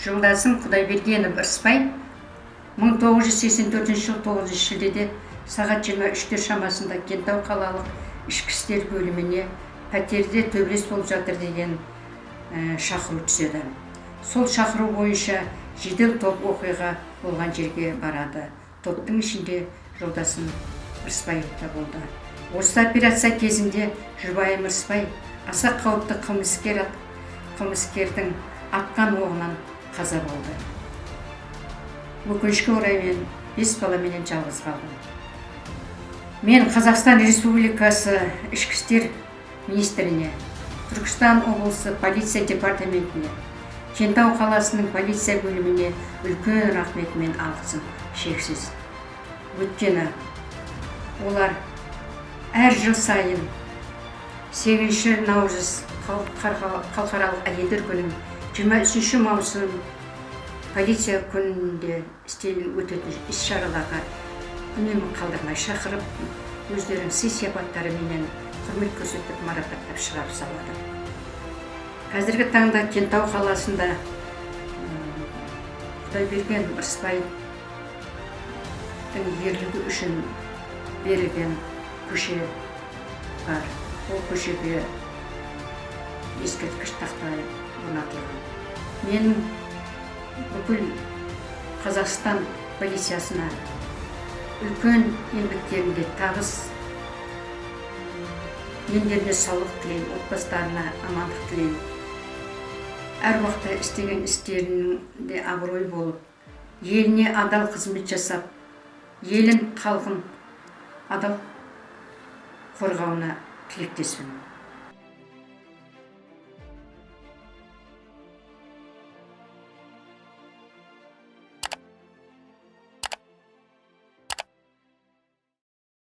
Жолдасым Құдайбергенов Ырысбай 1984 жыл 9 шілдеде сағат 23 шамасында Кентау қалалық ішкі істер бөліміне пәтерде төбелес болып жатыр деген шақыру түседі. Сол шақыру бойынша жедел топ оқиға болған жерге барады. Топтың ішінде жолдасым Ырысбай да болды. Осы операция кезінде жұбайым Ырысбай аса қауіпті қылмыскердің атқан оғынан қаза болды. Өкінішке орай мен 5 баламенен жалғыз қалдым. Мен Қазақстан Республикасы ішкі істер министріне, Түркістан облысы полиция департаментіне, Кентау қаласының полиция бөліміне үлкен рахметімен алғысым шексіз. Өйткені олар әр жыл сайын 8 наурыз халықаралық әйелдер күнін, 23 маусым полиция күнінде өтетін іс-шараларға үнемі қалдырмай шақырып, өздерінің сый-сияпаттарыменен құрмет көрсетіп, марапаттап шығарып салады. Қазіргі таңда Кентау қаласында Құдайберген Ырысбайдың ерлігі үшін берілген көше бар. Ол көшеге ескерткіш тақта орнатылған. Мен бүкіл Қазақстан полициясына үлкен еңбектерінде табыс, ендеріне саулық тілеймін, отбасыларына амандық тілеймін. Әр уақытта істеген істерінде абырой болып, еліне адал қызмет жасап, елін, халқын адал қорғауына тілектеспін.